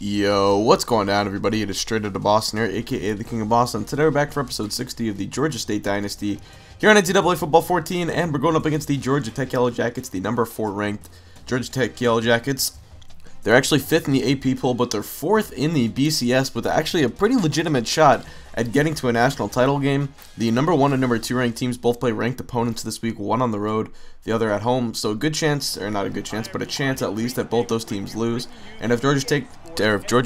Yo, what's going on, everybody? It is Straight Outta Boston here, aka the King of Boston. Today we're back for episode 60 of the Georgia State Dynasty here on NCAA Football 14, and we're going up against the Georgia Tech Yellow Jackets, the number 4 ranked Georgia Tech Yellow Jackets. They're actually 5th in the AP poll, but they're 4th in the BCS, with actually a pretty legitimate shot at getting to a national title game. The number 1 and number 2 ranked teams both play ranked opponents this week, one on the road, the other at home. So a good chance, or not a good chance, but a chance at least that both those teams lose. And if Georgia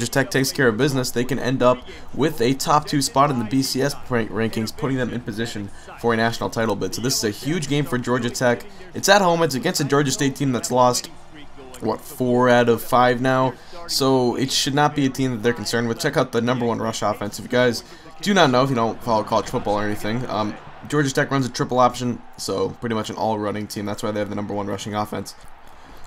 Tech takes care of business, they can end up with a top 2 spot in the BCS rankings, putting them in position for a national title bid. So this is a huge game for Georgia Tech. It's at home. It's against a Georgia State team that's lost, what, 4 out of 5 now, so it should not be a team that they're concerned with. Check out the number 1 rush offense. If you guys do not know, if you don't follow college football or anything, Georgia Tech runs a triple option, so pretty much an all-running team. That's why they have the number 1 rushing offense.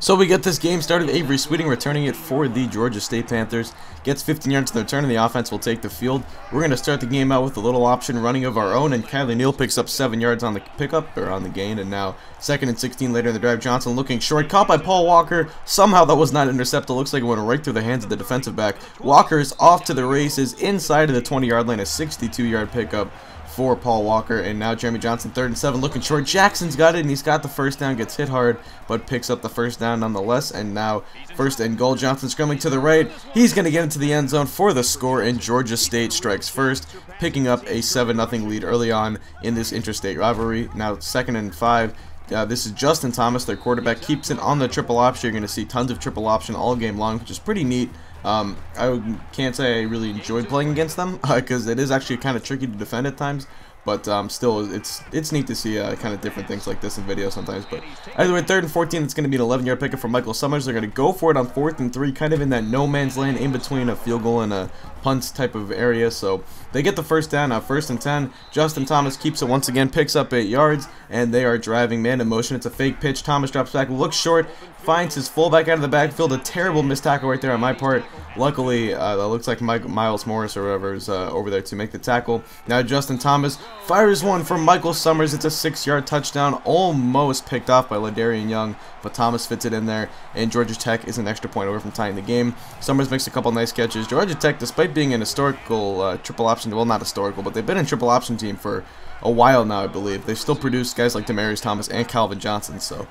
So we get this game started. Avery Sweeting returning it for the Georgia State Panthers. Gets 15 yards to the return, and the offense will take the field. We're going to start the game out with a little option running of our own, and Kylie Neal picks up 7 yards on the pickup, or on the gain, and now 2nd and 16 later in the drive. Johnson looking short, caught by Paul Walker. Somehow that was not intercepted. Looks like it went right through the hands of the defensive back. Walker is off to the races inside of the 20-yard line, a 62-yard pickup for Paul Walker. And now Jeremy Johnson, 3rd and 7, looking short. Jackson's got it, and he's got the first down. Gets hit hard, but picks up the first down nonetheless. And now 1st and goal. Johnson scrambling to the right. He's going to get into the end zone for the score, and Georgia State strikes first, picking up a 7-0 lead early on in this Intra-State rivalry. Now 2nd and 5. This is Justin Thomas, their quarterback, keeps it on the triple option. You're going to see tons of triple option all game long, which is pretty neat. I can't say I really enjoyed playing against them because it is actually kind of tricky to defend at times. But still, it's neat to see kind of different things like this in video sometimes. But either way, 3rd and 14, it's going to be an 11-yard pickup from Michael Summers. They're going to go for it on 4th and 3, kind of in that no man's land in between a field goal and a punt type of area. So they get the first down. Now 1st and 10, Justin Thomas keeps it once again, picks up 8 yards, and they are driving man in motion. It's a fake pitch. Thomas drops back, looks short, finds his fullback out of the backfield. A terrible missed tackle right there on my part. Luckily, that looks like Miles Morris or whoever is over there to make the tackle. Now Justin Thomas fires one from Michael Summers. It's a 6-yard touchdown, almost picked off by Ladarian Young, but Thomas fits it in there, and Georgia Tech is an extra point away from tying the game. Summers makes a couple nice catches. Georgia Tech, despite being an historical triple option, well, not historical, but they've been a triple option team for a while now, I believe. They've still produced guys like Demarius Thomas and Calvin Johnson, so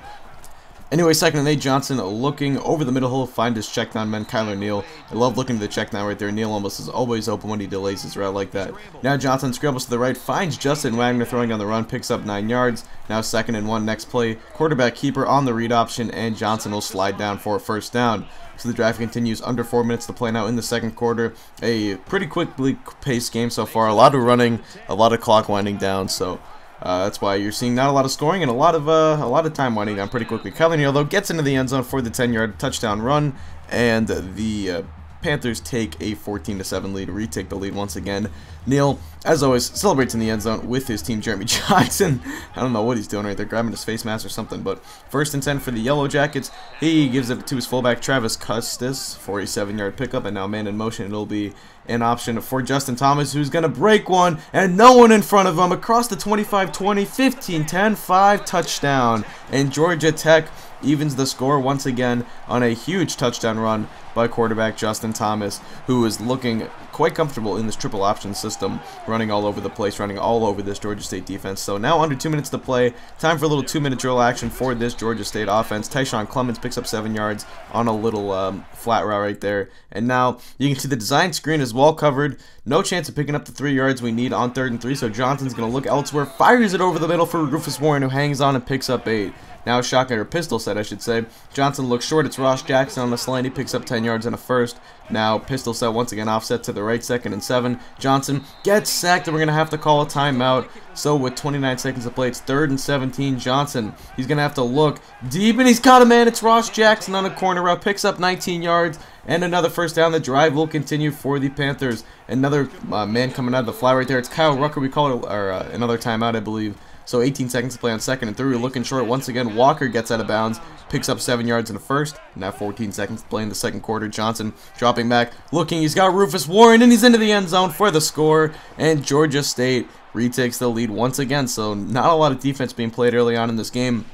anyway, 2nd and 8, Johnson looking over the middle hole, find his check down man, Kyler Neal. I love looking to the check down right there. Neal almost is always open when he delays his route like that. Now Johnson scrambles to the right, finds Justin Wagner throwing on the run, picks up 9 yards. Now 2nd and 1, next play, quarterback keeper on the read option, and Johnson will slide down for a first down. So the drive continues, under 4 minutes to play now in the 2nd quarter. A pretty quickly paced game so far. A lot of running, a lot of clock winding down, so that's why you're seeing not a lot of scoring and a lot of time winding down pretty quickly. Kyler Neal, though, gets into the end zone for the 10-yard touchdown run, and the Panthers take a 14-7 lead, retake the lead once again. Neal, as always, celebrates in the end zone with his team, Jeremy Johnson. I don't know what he's doing right there, grabbing his face mask or something, but 1st and 10 for the Yellow Jackets. He gives it to his fullback, Travis Custis, for a 7-yard pickup, and now man in motion. It'll be an option for Justin Thomas, who's going to break one, and no one in front of him, across the 25-20, 15-10, 5 touchdown, and Georgia Tech evens the score once again on a huge touchdown run by quarterback Justin Thomas, who is looking quite comfortable in this triple option system, running all over the place, running all over this Georgia State defense. So now under 2 minutes to play, time for a little 2-minute drill action for this Georgia State offense. Tyshawn Clemens picks up 7 yards on a little flat route right there, and now you can see the design screen is well covered. No chance of picking up the 3 yards we need on 3rd and 3, so Johnson's going to look elsewhere, fires it over the middle for Rufus Warren, who hangs on and picks up 8. Now shotgun, or pistol set, I should say. Johnson looks short. It's Ross Jackson on the slant. He picks up 10 yards and a first. Now pistol set once again, offset to the right, 2nd and 7. Johnson gets sacked, and we're going to have to call a timeout. So with 29 seconds to play, it's 3rd and 17. Johnson, he's going to have to look deep, and he's got a man. It's Ross Jackson on a corner route, picks up 19 yards, and another first down. The drive will continue for the Panthers. Another man coming out of the fly right there. It's Kyle Rucker. We call it another timeout, I believe. So 18 seconds to play on 2nd and 3. We're looking short once again. Walker gets out of bounds, picks up 7 yards in the first. Now 14 seconds to play in the 2nd quarter. Johnson dropping back, looking. He's got Rufus Warren, and he's into the end zone for the score. And Georgia State retakes the lead once again. So not a lot of defense being played early on in this game,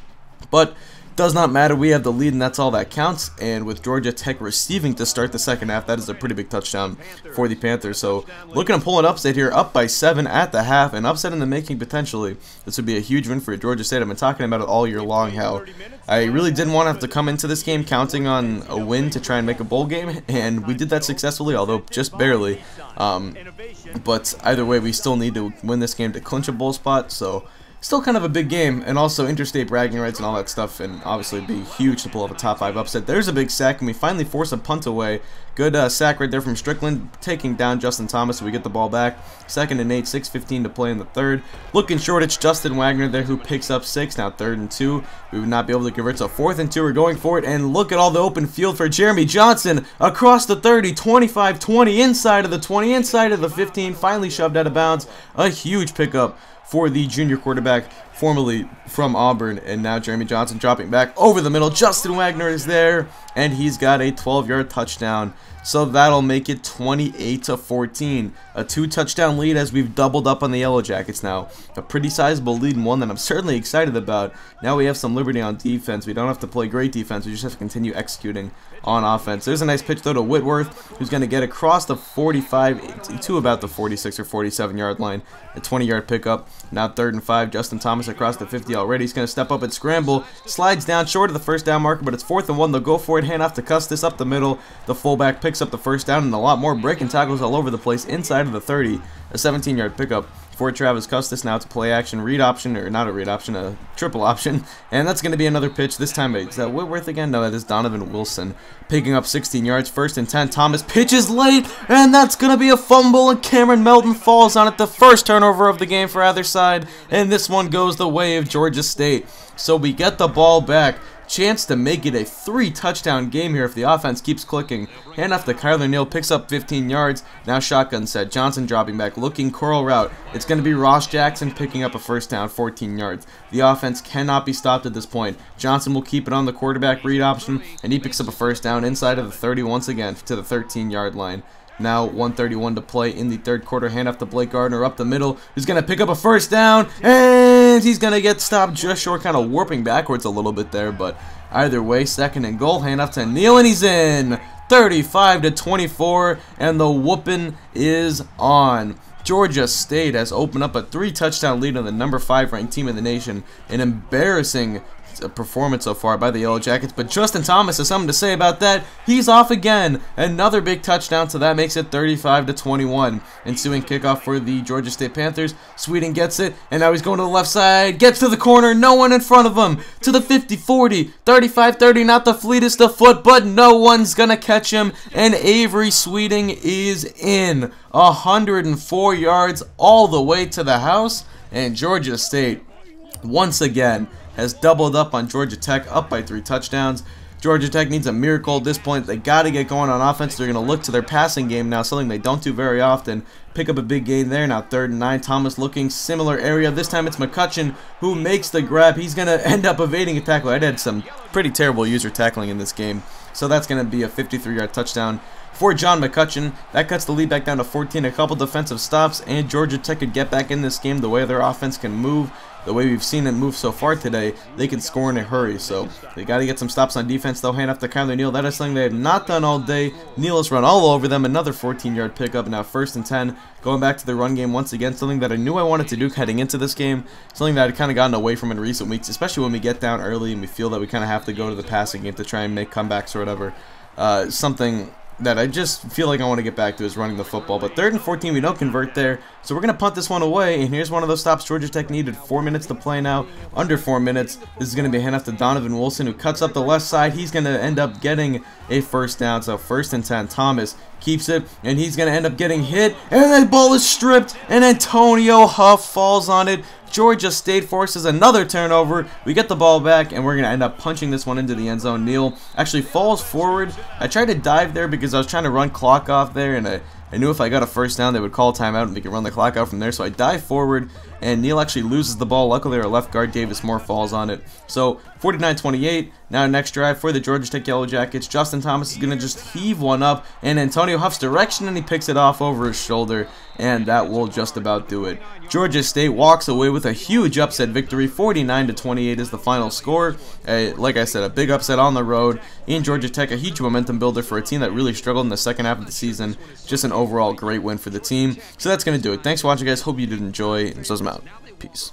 but Does not matter, we have the lead and that's all that counts. And with Georgia Tech receiving to start the second half, that is a pretty big touchdown for the Panthers. So looking to pull an upset here, up by 7 at the half, an upset in the making potentially. This would be a huge win for Georgia State. I've been talking about it all year long, how I really didn't want to have to come into this game counting on a win to try and make a bowl game, and we did that successfully, although just barely. But either way, we still need to win this game to clinch a bowl spot, so still kind of a big game, and also interstate bragging rights and all that stuff, and obviously it'd be huge to pull off a top 5 upset. There's a big sack, and we finally force a punt away. Good sack right there from Strickland, taking down Justin Thomas, so we get the ball back. 2nd and 8, 6:15 to play in the third. Looking short, it's Justin Wagner there who picks up 6, now 3rd and 2. We would not be able to convert, so 4th and 2, we're going for it, and look at all the open field for Jeremy Johnson across the 30, 25, 20, inside of the 20, inside of the 15, finally shoved out of bounds. A huge pickup for the junior quarterback, formerly from Auburn, and now Jeremy Johnson dropping back over the middle. Justin Wagner is there, and he's got a 12-yard touchdown. So that'll make it 28-14. A 2-touchdown lead as we've doubled up on the Yellow Jackets now. A pretty sizable lead, and one that I'm certainly excited about. Now we have some liberty on defense. We don't have to play great defense. We just have to continue executing on offense. There's a nice pitch, though, to Whitworth, who's going to get across the 45 to about the 46 or 47-yard line. A 20-yard pickup. Now 3rd and 5. Justin Thomas across the 50 already. He's going to step up and scramble. Slides down short of the first down marker, but it's 4th and 1. They'll go for it. Hand off to Custis up the middle. The fullback picks up the first down, and a lot more breaking tackles all over the place inside of the 30. A 17-yard pickup for Travis Custis. Now it's a play action read option, or not a read option, a triple option, and that's going to be another pitch. This time, is that Whitworth again? No, that is Donovan Wilson picking up 16 yards. 1st and 10. Thomas pitches late, and that's going to be a fumble, and Cameron Melton falls on it. The first turnover of the game for either side, and this one goes the way of Georgia State. So we get the ball back. Chance to make it a 3-touchdown game here if the offense keeps clicking. Hand off to Kyler Neal, picks up 15 yards. Now shotgun set. Johnson dropping back, looking curl route. It's going to be Ross Jackson picking up a first down, 14 yards. The offense cannot be stopped at this point. Johnson will keep it on the quarterback read option, and he picks up a first down inside of the 30 once again to the 13-yard line. Now 1:31 to play in the third quarter. Hand off to Blake Gardner up the middle. He's going to pick up a first down, and he's going to get stopped just short, kind of warping backwards a little bit there. But either way, 2nd and goal. Hand off to Neal, and he's in. 35-24, and the whooping is on. Georgia State has opened up a 3-touchdown lead on the number 5 ranked team in the nation. An embarrassing performance so far by the Yellow Jackets, but Justin Thomas has something to say about that. He's off again. Another big touchdown, so that makes it 35-21. Ensuing kickoff for the Georgia State Panthers. Sweeting gets it, and now he's going to the left side, gets to the corner, no one in front of him, to the 50, 40, 35, 30, not the fleetest of foot, but no one's gonna catch him, and Avery Sweeting is in. 104 yards all the way to the house, and Georgia State once again has doubled up on Georgia Tech, up by 3 touchdowns. Georgia Tech needs a miracle at this point. They got to get going on offense. They're going to look to their passing game now, something they don't do very often. Pick up a big gain there. Now 3rd and 9. Thomas looking similar area. This time it's McCutcheon who makes the grab. He's going to end up evading a tackle. I had some pretty terrible user tackling in this game, so that's going to be a 53-yard touchdown for John McCutcheon. That cuts the lead back down to 14. A couple defensive stops, and Georgia Tech could get back in this game. The way their offense can move, the way we've seen it move so far today, they can score in a hurry. So they got to get some stops on defense. They'll hand off to Kyler Neal. That is something they have not done all day. Neal has run all over them. Another 14-yard pickup. Now 1st and 10. Going back to the run game once again. Something that I knew I wanted to do heading into this game. Something that I'd kind of gotten away from in recent weeks, especially when we get down early and we feel that we kind of have to go to the passing game to try and make comebacks or whatever. Something that I just feel like I want to get back to is running the football. But 3rd and 14, we don't convert there, so we're going to punt this one away, and here's one of those stops Georgia Tech needed. 4 minutes to play now, under 4 minutes. This is going to be a handoff to Donovan Wilson, who cuts up the left side. He's going to end up getting a first down, so 1st and 10. Thomas keeps it, and he's going to end up getting hit, and that ball is stripped, and Antonio Huff falls on it. Georgia State forces another turnover. We get the ball back, and we're going to end up punching this one into the end zone. Neal actually falls forward. I tried to dive there because I was trying to run clock off there, and I knew if I got a first down, they would call timeout and they could run the clock out from there. So I dive forward, and Neal actually loses the ball. Luckily, our left guard, Davis Moore, falls on it. So 49-28. Now next drive for the Georgia Tech Yellow Jackets. Justin Thomas is going to just heave one up, and Antonio Huff's direction, and he picks it off over his shoulder, and that will just about do it. Georgia State walks away with a huge upset victory. 49-28 is the final score. Like I said, a big upset on the road in Georgia Tech, a huge momentum builder for a team that really struggled in the second half of the season. Just an overall great win for the team. So that's going to do it. Thanks for watching, guys. Hope you did enjoy. So I'm out. Peace.